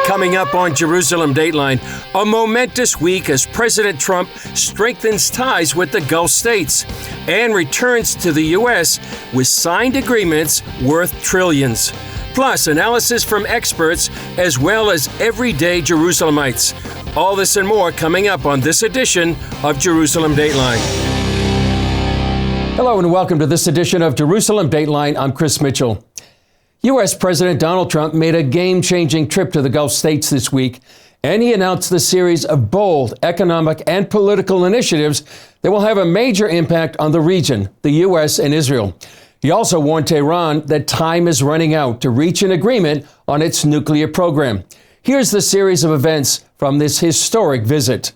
Coming up on Jerusalem Dateline, a momentous week as President Trump strengthens ties with the Gulf states and returns to the U.S. with signed agreements worth trillions. Plus, analysis from experts as well as everyday Jerusalemites. All this and more coming up on this edition of Jerusalem Dateline. Hello and welcome to this edition of Jerusalem Dateline. I'm Chris Mitchell. U.S. President Donald Trump made a game-changing trip to the Gulf states this week, and he announced a series of bold economic and political initiatives that will have a major impact on the region, the U.S. and Israel. He also warned Tehran that time is running out to reach an agreement on its nuclear program. Here's the series of events from this historic visit.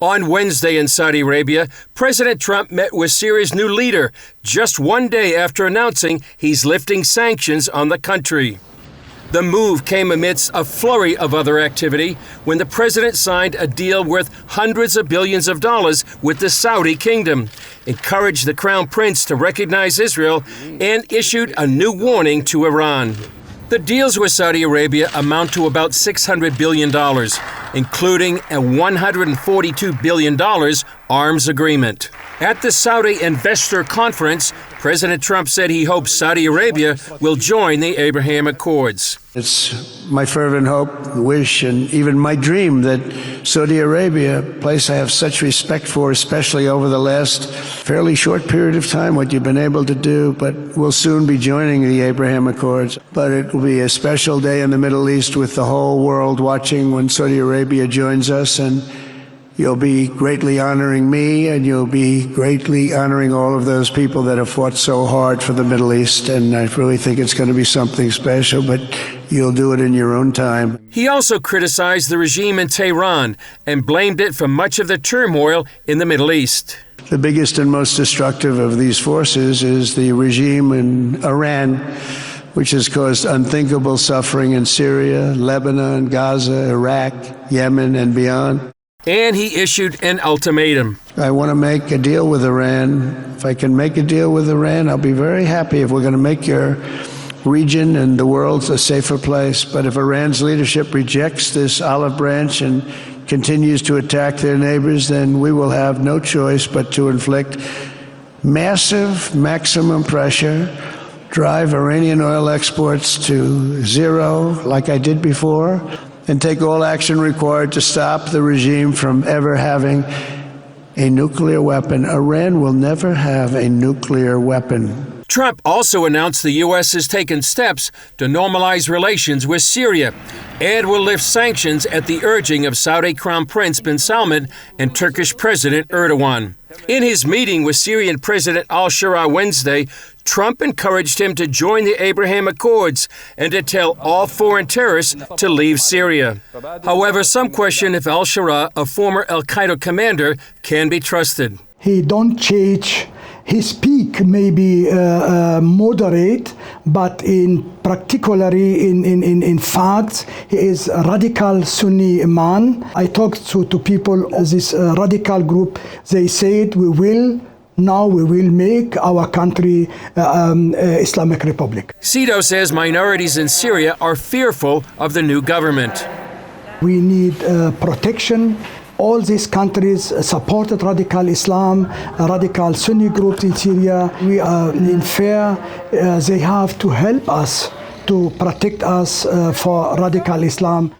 On Wednesday in Saudi Arabia, President Trump met with Syria's new leader just one day after announcing he's lifting sanctions on the country. The move came amidst a flurry of other activity when the president signed a deal worth hundreds of billions of dollars with the Saudi kingdom, encouraged the crown prince to recognize Israel, and issued a new warning to Iran. The deals with Saudi Arabia amount to about $600 billion, including a $142 billion arms agreement. At the Saudi Investor Conference, President Trump said he hopes Saudi Arabia will join the Abraham Accords. It's my fervent hope, wish, and even my dream that Saudi Arabia, a place I have such respect for, especially over the last fairly short period of time, what you've been able to do, but will soon be joining the Abraham Accords. But it will be a special day in the Middle East with the whole world watching when Saudi Arabia joins us, and you'll be greatly honoring me, and you'll be greatly honoring all of those people that have fought so hard for the Middle East, and I really think it's going to be something special, but you'll do it in your own time. He also criticized the regime in Tehran and blamed it for much of the turmoil in the Middle East. The biggest and most destructive of these forces is the regime in Iran, which has caused unthinkable suffering in Syria, Lebanon, Gaza, Iraq, Yemen, and beyond. And he issued an ultimatum. I want to make a deal with Iran. If I can make a deal with Iran, I'll be very happy if we're going to make your region and the world a safer place. But if Iran's leadership rejects this olive branch and continues to attack their neighbors, then we will have no choice but to inflict massive maximum pressure, drive Iranian oil exports to zero like I did before, and take all action required to stop the regime from ever having a nuclear weapon. Iran will never have a nuclear weapon. Trump also announced the U.S. has taken steps to normalize relations with Syria and will lift sanctions at the urging of Saudi Crown Prince bin Salman and Turkish President Erdogan. In his meeting with Syrian President al-Shara Wednesday, Trump encouraged him to join the Abraham Accords and to tell all foreign terrorists to leave Syria. However, some question if al-Shara, a former al-Qaeda commander, can be trusted. He don't change. His speak may be moderate, but particularly in facts, he is a radical Sunni man. I talked to people, this radical group, they said we will make our country Islamic Republic. Cito says minorities in Syria are fearful of the new government. We need protection. All these countries supported radical Islam, radical Sunni groups in Syria. We are in fear. They have to help us to protect us for radical Islam.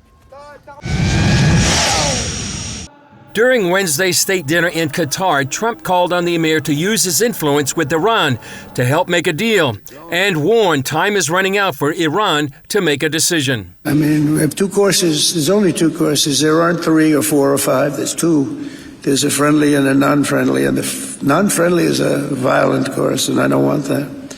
During Wednesday's state dinner in Qatar, Trump called on the emir to use his influence with Iran to help make a deal and warned time is running out for Iran to make a decision. I mean, we have two courses. There's only two courses. There aren't three or four or five. There's two. There's a friendly and a non-friendly. And the non-friendly is a violent course, and I don't want that.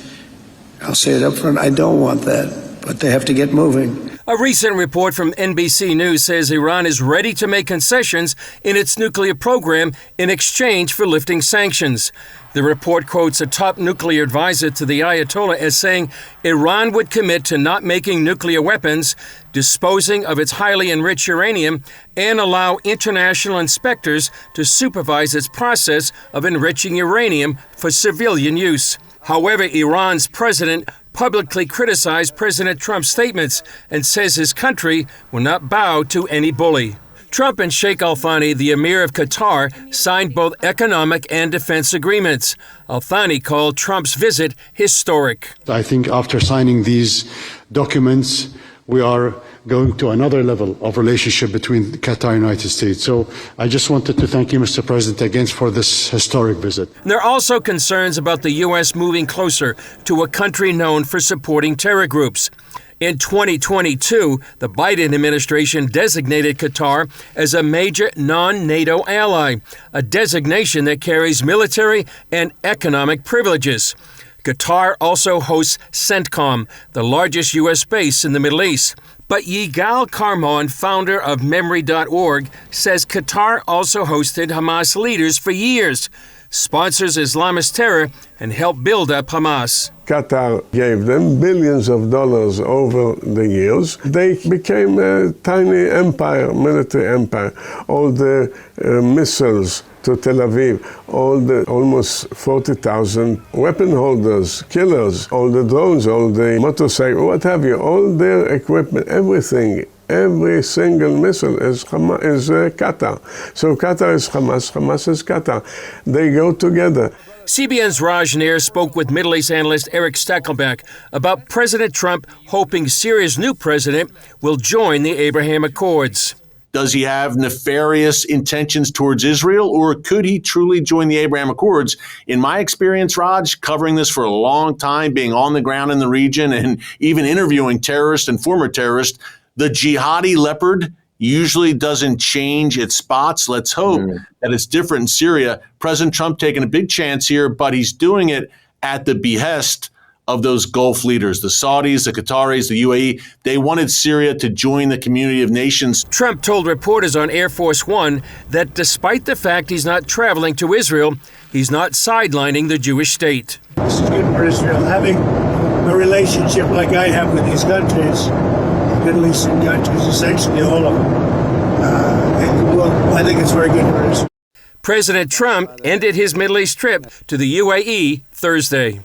I'll say it up front. I don't want that. But they have to get moving. A recent report from NBC News says Iran is ready to make concessions in its nuclear program in exchange for lifting sanctions. The report quotes a top nuclear advisor to the Ayatollah as saying Iran would commit to not making nuclear weapons, disposing of its highly enriched uranium, and allow international inspectors to supervise its process of enriching uranium for civilian use. However, Iran's president publicly criticized President Trump's statements and says his country will not bow to any bully. Trump and Sheikh Al Thani, the Emir of Qatar, signed both economic and defense agreements. Al Thani called Trump's visit historic. I think after signing these documents, we are going to another level of relationship between Qatar and the United States. So I just wanted to thank you, Mr. President, again for this historic visit. There are also concerns about the U.S. moving closer to a country known for supporting terror groups. In 2022, the Biden administration designated Qatar as a major non-NATO ally, a designation that carries military and economic privileges. Qatar also hosts CENTCOM, the largest U.S. base in the Middle East. But Yigal Karmon, founder of Memory.org, says Qatar also hosted Hamas leaders for years, sponsors Islamist terror, and helped build up Hamas. Qatar gave them billions of dollars over the years. They became a tiny empire, military empire. All the missiles to Tel Aviv, all the almost 40,000 weapon holders, killers, all the drones, all the motorcycles, what have you, all their equipment, everything, every single missile is Qatar. So Qatar is Hamas, Hamas is Qatar. They go together. CBN's Raj Nair spoke with Middle East analyst Eric Stackelbeck about President Trump hoping Syria's new president will join the Abraham Accords. Does he have nefarious intentions towards Israel, or could he truly join the Abraham Accords? In my experience, Raj, covering this for a long time, being on the ground in the region and even interviewing terrorists and former terrorists, the jihadi leopard usually doesn't change its spots. Let's hope that it's different in Syria. President Trump taking a big chance here, but he's doing it at the behest of those Gulf leaders, the Saudis, the Qataris, the UAE. They wanted Syria to join the community of nations. Trump told reporters on Air Force One that despite the fact he's not traveling to Israel, he's not sidelining the Jewish state. This is good for Israel. Having a relationship like I have with these countries, Middle Eastern countries, essentially all of them, I think it's very good for Israel. President Trump ended his Middle East trip to the UAE Thursday.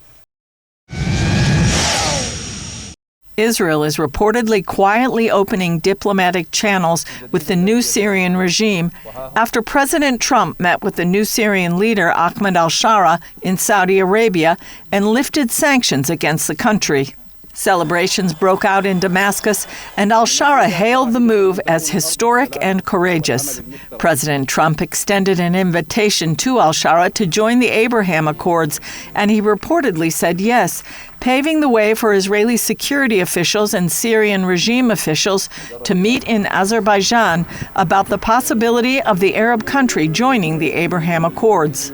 Israel is reportedly quietly opening diplomatic channels with the new Syrian regime after President Trump met with the new Syrian leader Ahmed al-Shara in Saudi Arabia and lifted sanctions against the country. Celebrations broke out in Damascus, and al-Shara hailed the move as historic and courageous. President Trump extended an invitation to al-Shara to join the Abraham Accords, and he reportedly said yes, paving the way for Israeli security officials and Syrian regime officials to meet in Azerbaijan about the possibility of the Arab country joining the Abraham Accords.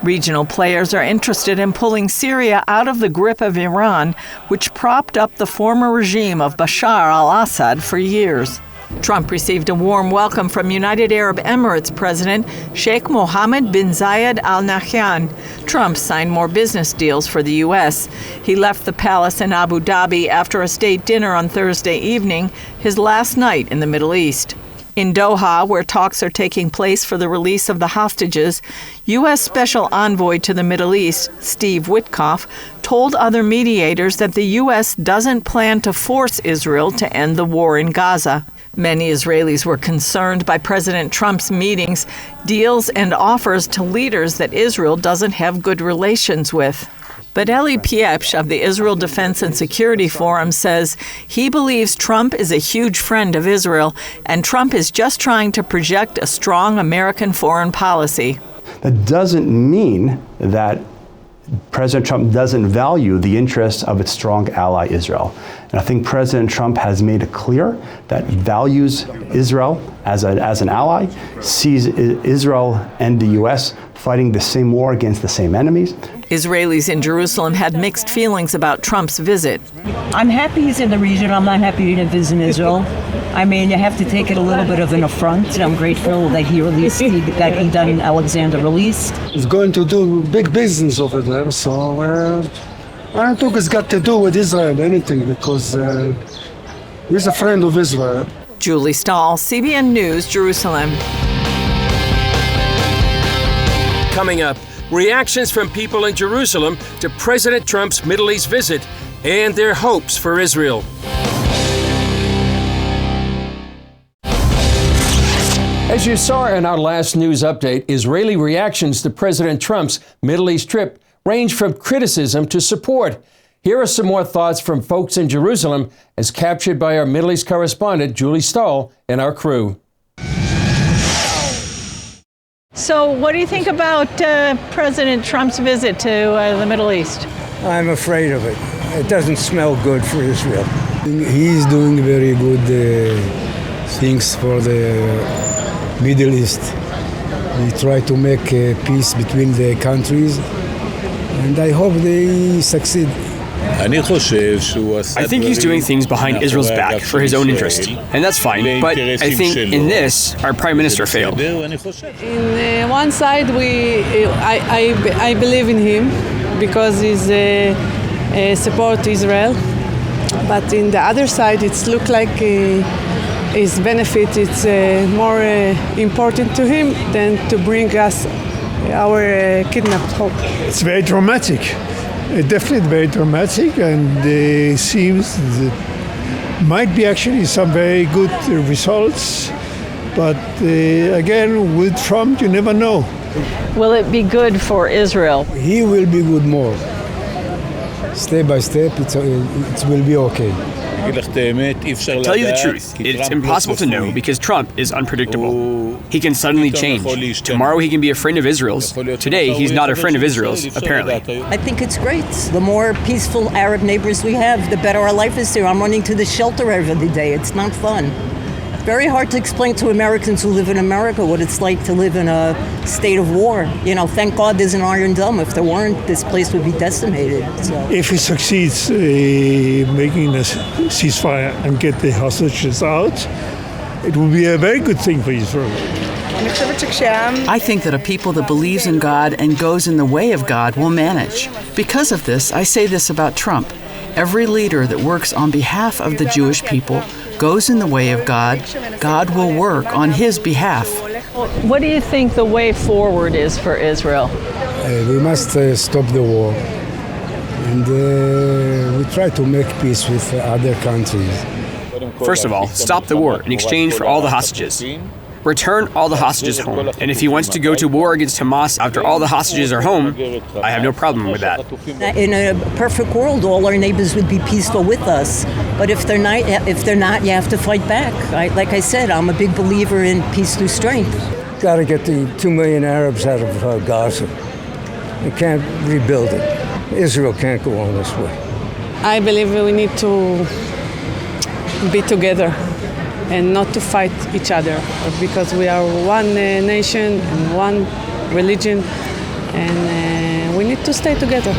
Regional players are interested in pulling Syria out of the grip of Iran, which propped up the former regime of Bashar al-Assad for years. Trump received a warm welcome from United Arab Emirates President Sheikh Mohammed bin Zayed Al Nahyan. Trump signed more business deals for the U.S. He left the palace in Abu Dhabi after a state dinner on Thursday evening, his last night in the Middle East. In Doha, where talks are taking place for the release of the hostages, U.S. Special Envoy to the Middle East, Steve Witkoff, told other mediators that the U.S. doesn't plan to force Israel to end the war in Gaza. Many Israelis were concerned by President Trump's meetings, deals, and offers to leaders that Israel doesn't have good relations with. But Eli Piepsh of the Israel Defense and Security Forum says he believes Trump is a huge friend of Israel, and Trump is just trying to project a strong American foreign policy. That doesn't mean that President Trump doesn't value the interests of its strong ally, Israel. And I think President Trump has made it clear that values Israel as an ally, sees Israel and the U.S. fighting the same war against the same enemies. Israelis in Jerusalem had mixed feelings about Trump's visit. I'm happy he's in the region. I'm not happy he didn't visit Israel. I mean, you have to take it a little bit of an affront. I'm grateful that he done Alexander released. He's going to do big business over there, so I don't think it's got to do with Israel anything, because he's a friend of Israel. Julie Stahl, CBN News, Jerusalem. Coming up, reactions from people in Jerusalem to President Trump's Middle East visit and their hopes for Israel. As you saw in our last news update, Israeli reactions to President Trump's Middle East trip range from criticism to support. Here are some more thoughts from folks in Jerusalem as captured by our Middle East correspondent, Julie Stahl, and our crew. So what do you think about President Trump's visit to the Middle East? I'm afraid of it. It doesn't smell good for Israel. He's doing very good things for the Middle East. We try to make peace between the countries, and I hope they succeed. I think he's doing things behind Israel's back for his own interest, and that's fine. But I think in this, our prime minister failed. In one side, I believe in him because he's support Israel, but in the other side, it's look like his benefit is more important to him than to bring us our kidnapped hope. It's very dramatic. Definitely very dramatic, and it seems that might be actually some very good results. But again, with Trump, you never know. Will it be good for Israel? He will be good more. Step by step, it will be okay. To tell you the truth, it's impossible to know because Trump is unpredictable. He can suddenly change. Tomorrow he can be a friend of Israel's. Today he's not a friend of Israel's, apparently. I think it's great. The more peaceful Arab neighbors we have, the better our life is here. I'm running to the shelter every day. It's not fun. Very hard to explain to Americans who live in America what it's like to live in a state of war. You know, thank God there's an Iron Dome. If there weren't, this place would be decimated. So. If he succeeds making a ceasefire and get the hostages out, it will be a very good thing for Israel. I think that a people that believes in God and goes in the way of God will manage. Because of this, I say this about Trump. Every leader that works on behalf of the Jewish people goes in the way of God, God will work on his behalf. What do you think the way forward is for Israel? We must stop the war, and we try to make peace with other countries. First of all, stop the war in exchange for all the hostages. Return all the hostages home. And if he wants to go to war against Hamas after all the hostages are home, I have no problem with that. In a perfect world, all our neighbors would be peaceful with us. But if they're not, you have to fight back. Like I said, I'm a big believer in peace through strength. Got to get the 2 million Arabs out of Gaza. We can't rebuild it. Israel can't go on this way. I believe we need to be together and not to fight each other, because we are one nation and one religion, and we need to stay together.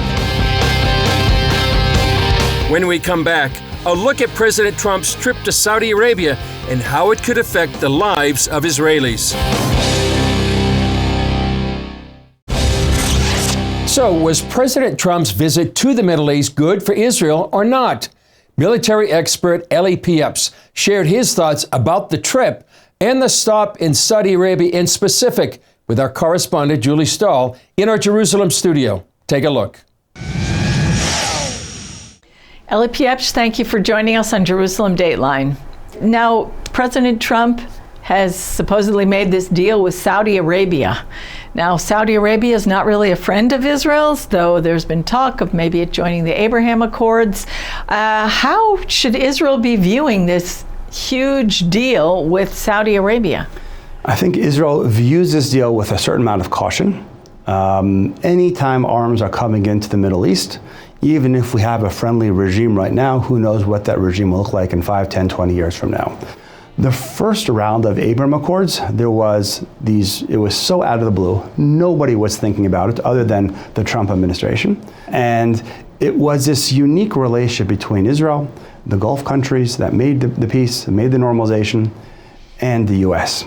When we come back, a look at President Trump's trip to Saudi Arabia and how it could affect the lives of Israelis. So, was President Trump's visit to the Middle East good for Israel or not? Military expert Eli Pieps shared his thoughts about the trip and the stop in Saudi Arabia in specific with our correspondent Julie Stahl in our Jerusalem studio. Take a look. Eli Pieps, thank you for joining us on Jerusalem Dateline. Now, President Trump has supposedly made this deal with Saudi Arabia. Now, Saudi Arabia is not really a friend of Israel's, though there's been talk of maybe it joining the Abraham Accords. How should Israel be viewing this huge deal with Saudi Arabia? I think Israel views this deal with a certain amount of caution. Anytime arms are coming into the Middle East, even if we have a friendly regime right now, who knows what that regime will look like in 5, 10, 20 years from now. The first round of Abraham Accords, it was so out of the blue. Nobody was thinking about it other than the Trump administration. And it was this unique relationship between Israel, the Gulf countries that made the peace, made the normalization, and the US.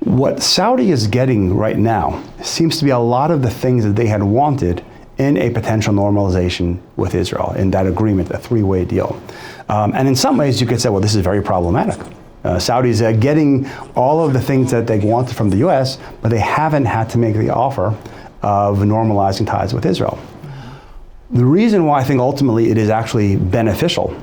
What Saudi is getting right now seems to be a lot of the things that they had wanted in a potential normalization with Israel, in that agreement, a three-way deal. And in some ways you could say, well, this is very problematic. Saudis are getting all of the things that they wanted from the US, but they haven't had to make the offer of normalizing ties with Israel. The reason why I think ultimately it is actually beneficial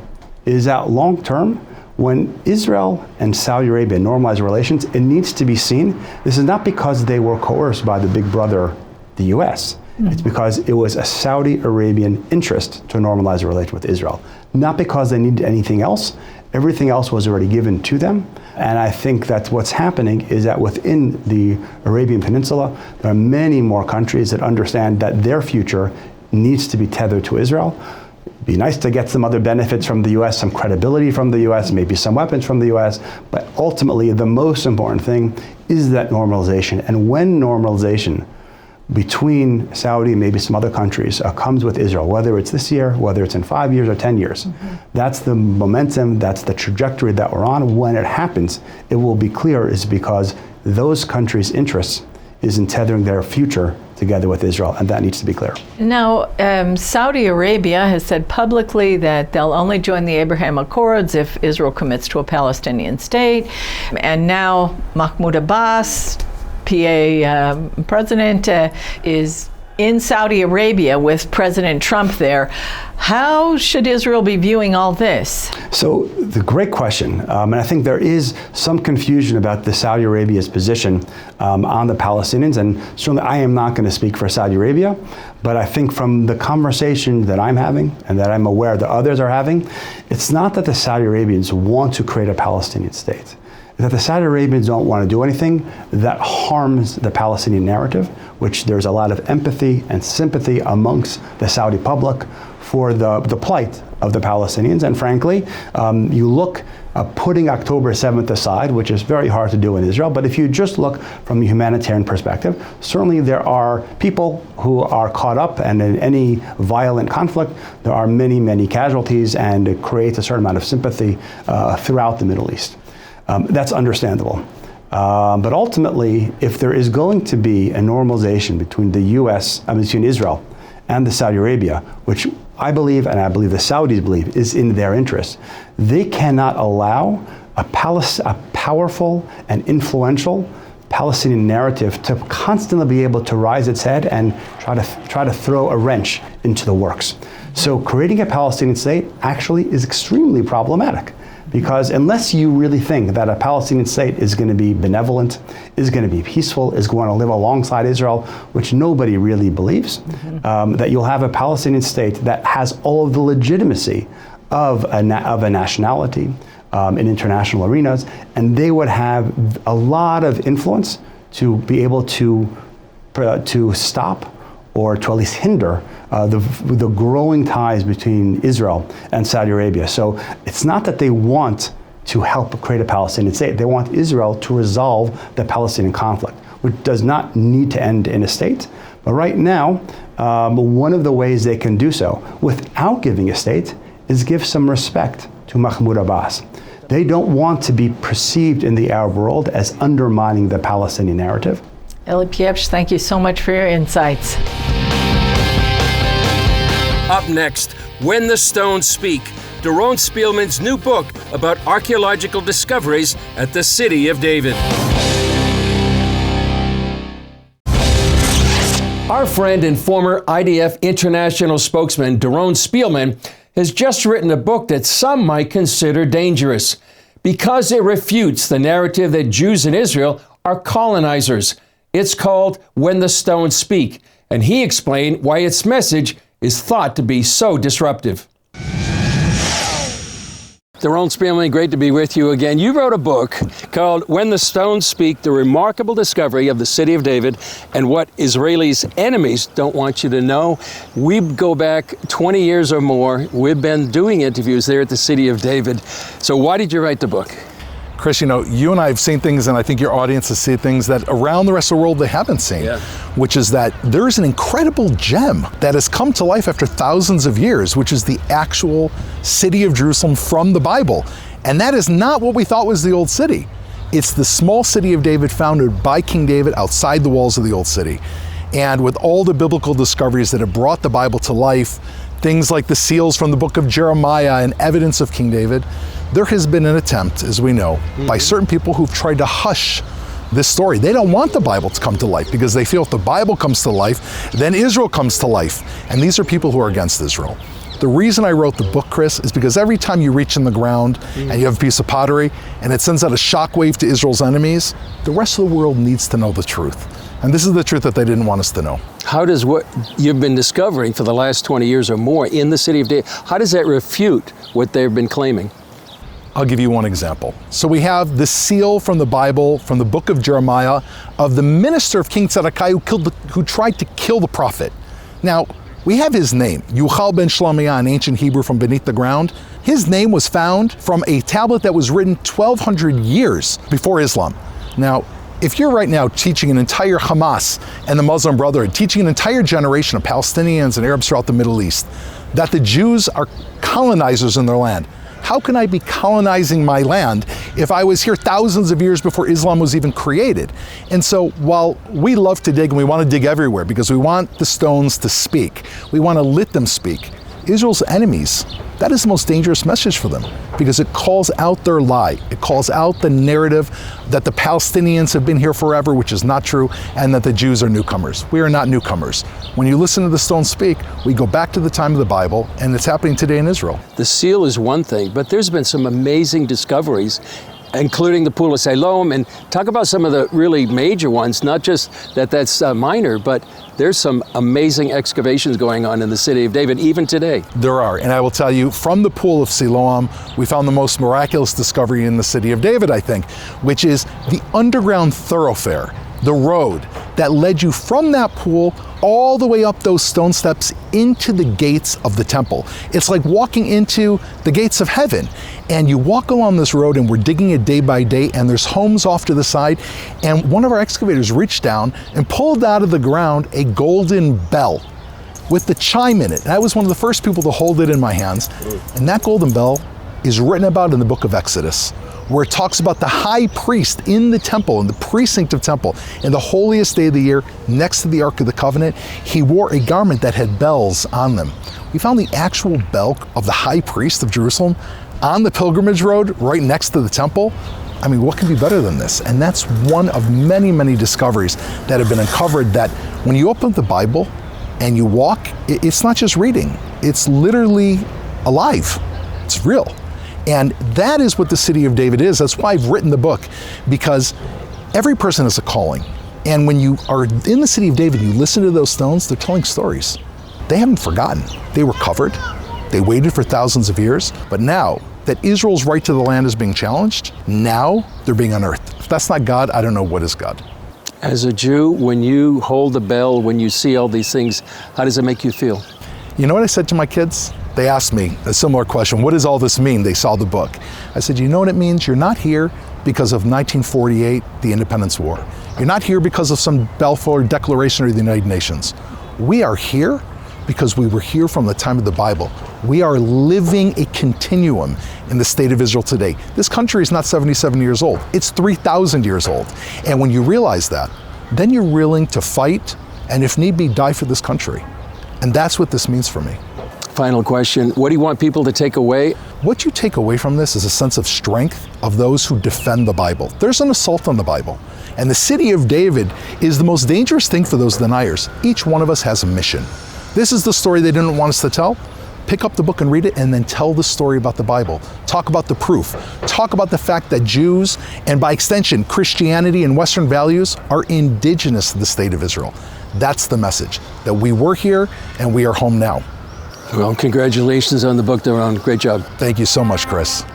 is that long term, when Israel and Saudi Arabia normalize relations, it needs to be seen, this is not because they were coerced by the big brother, the US. It's because it was a Saudi Arabian interest to normalize a relation with Israel. Not because they needed anything else. Everything else was already given to them. And I think that what's happening is that within the Arabian Peninsula, there are many more countries that understand that their future needs to be tethered to Israel. It'd be nice to get some other benefits from the US, some credibility from the US, maybe some weapons from the US, but ultimately the most important thing is that normalization. And when normalization between Saudi and maybe some other countries comes with Israel, whether it's this year, whether it's in 5 years or 10 years. That's the momentum, that's the trajectory that we're on. When it happens, it will be clear is because those countries' interests is in tethering their future together with Israel, and that needs to be clear. Now, Saudi Arabia has said publicly that they'll only join the Abraham Accords if Israel commits to a Palestinian state. And now Mahmoud Abbas, PA president, is in Saudi Arabia with President Trump there. How should Israel be viewing all this? So, the great question, and I think there is some confusion about the Saudi Arabia's position on the Palestinians, and certainly I am not going to speak for Saudi Arabia, but I think from the conversation that I'm having and that I'm aware that others are having, it's not that the Saudi Arabians want to create a Palestinian state. That the Saudi Arabians don't want to do anything that harms the Palestinian narrative, which there's a lot of empathy and sympathy amongst the Saudi public for the plight of the Palestinians. And frankly, you look, putting October 7th aside, which is very hard to do in Israel, but if you just look from a humanitarian perspective, certainly there are people who are caught up, and in any violent conflict, there are many, many casualties, and it creates a certain amount of sympathy throughout the Middle East. That's understandable. But ultimately, if there is going to be a normalization between between Israel and the Saudi Arabia, which I believe, and I believe the Saudis believe, is in their interest, they cannot allow a powerful and influential Palestinian narrative to constantly be able to rise its head and try to throw a wrench into the works. So creating a Palestinian state actually is extremely problematic. Because unless you really think that a Palestinian state is going to be benevolent, is going to be peaceful, is going to live alongside Israel, which nobody really believes, that you'll have a Palestinian state that has all of the legitimacy of a nationality in international arenas, and they would have a lot of influence to be able to stop or to at least hinder the growing ties between Israel and Saudi Arabia. So it's not that they want to help create a Palestinian state. They want Israel to resolve the Palestinian conflict, which does not need to end in a state. But right now, one of the ways they can do so without giving a state is give some respect to Mahmoud Abbas. They don't want to be perceived in the Arab world as undermining the Palestinian narrative. Eli Piepsh, thank you so much for your insights. Up next, When the Stones Speak, Doron Spielman's new book about archaeological discoveries at the City of David. Our friend and former IDF international spokesman Doron Spielman has just written a book that some might consider dangerous because it refutes the narrative that Jews in Israel are colonizers. It's called When the Stones Speak, and he explained why its message is thought to be so disruptive. Doron Spielman, great to be with you again. You wrote a book called When the Stones Speak, The Remarkable Discovery of the City of David and What Israelis' Enemies Don't Want You to Know. We go back 20 years or more. We've been doing interviews there at the City of David. So why did you write the book? Chris, you know, you and I have seen things, and I think your audience has seen things that around the rest of the world they haven't seen, which is that there's an incredible gem that has come to life after thousands of years, which is the actual city of Jerusalem from the Bible. And that is not what we thought was the old city. It's the small city of David founded by King David outside the walls of the old city. And with all the biblical discoveries that have brought the Bible to life, things like the seals from the book of Jeremiah and evidence of King David, there has been an attempt, as we know, by certain people who've tried to hush this story. They don't want the Bible to come to life because they feel if the Bible comes to life, then Israel comes to life. And these are people who are against Israel. The reason I wrote the book, Chris, is because every time you reach in the ground and you have a piece of pottery and it sends out a shockwave to Israel's enemies, the rest of the world needs to know the truth. And this is the truth that they didn't want us to know. How does what you've been discovering for the last 20 years or more in the city of David, how does that refute what they've been claiming? I'll give you one example. So we have the seal from the Bible, from the book of Jeremiah, of the minister of King Zedekiah who tried to kill the prophet. Now, we have his name, Yuchal ben Shlomiyah, in ancient Hebrew from beneath the ground. His name was found from a tablet that was written 1,200 years before Islam. Now, if you're right now teaching an entire Hamas and the Muslim Brotherhood, teaching an entire generation of Palestinians and Arabs throughout the Middle East, that the Jews are colonizers in their land, how can I be colonizing my land if I was here thousands of years before Islam was even created? And so while we love to dig and we want to dig everywhere because we want the stones to speak, we want to let them speak, Israel's enemies, that is the most dangerous message for them because it calls out their lie. It calls out the narrative that the Palestinians have been here forever, which is not true, and that the Jews are newcomers. We are not newcomers. When you listen to the stones speak, we go back to the time of the Bible, and it's happening today in Israel. The seal is one thing, but there's been some amazing discoveries, including the Pool of Siloam, and talk about some of the really major ones, not just that's minor, but there's some amazing excavations going on in the city of David, even today. There are, and I will tell you, from the Pool of Siloam, we found the most miraculous discovery in the city of David, I think, which is the underground thoroughfare, the road that led you from that pool all the way up those stone steps into the gates of the temple. It's like walking into the gates of heaven. And you walk along this road and we're digging it day by day and there's homes off to the side. And one of our excavators reached down and pulled out of the ground a golden bell with the chime in it. And I was one of the first people to hold it in my hands. And that golden bell is written about in the book of Exodus, where it talks about the high priest in the temple, in the precinct of temple, in the holiest day of the year, next to the Ark of the Covenant. He wore a garment that had bells on them. We found the actual bell of the high priest of Jerusalem on the pilgrimage road right next to the temple. I mean, what could be better than this? And that's one of many, many discoveries that have been uncovered, that when you open the Bible and you walk, it's not just reading, it's literally alive. It's real. And that is what the city of David is. That's why I've written the book, because every person has a calling. And when you are in the city of David, you listen to those stones, they're telling stories. They haven't forgotten. They were covered. They waited for thousands of years. But now that Israel's right to the land is being challenged, now they're being unearthed. If that's not God, I don't know what is God. As a Jew, when you hold the bell, when you see all these things, how does it make you feel? You know what I said to my kids? They asked me a similar question. What does all this mean? They saw the book. I said, you know what it means? You're not here because of 1948, the Independence War. You're not here because of some Balfour Declaration or the United Nations. We are here because we were here from the time of the Bible. We are living a continuum in the state of Israel today. This country is not 77 years old. It's 3,000 years old. And when you realize that, then you're willing to fight and, if need be, die for this country. And that's what this means for me. Final question, what do you want people to take away? What you take away from this is a sense of strength of those who defend the Bible. There's an assault on the Bible. And the city of David is the most dangerous thing for those deniers. Each one of us has a mission. This is the story they didn't want us to tell. Pick up the book and read it, and then tell the story about the Bible. Talk about the proof. Talk about the fact that Jews, and by extension, Christianity and Western values, are indigenous to the state of Israel. That's the message, that we were here and we are home now. Well, congratulations on the book, Doron. Great job. Thank you so much, Chris.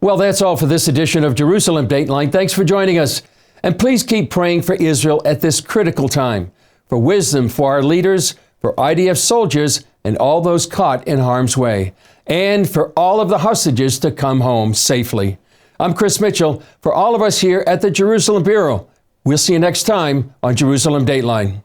Well, that's all for this edition of Jerusalem Dateline. Thanks for joining us. And please keep praying for Israel at this critical time, for wisdom for our leaders, for IDF soldiers, and all those caught in harm's way, and for all of the hostages to come home safely. I'm Chris Mitchell. For all of us here at the Jerusalem Bureau, we'll see you next time on Jerusalem Dateline.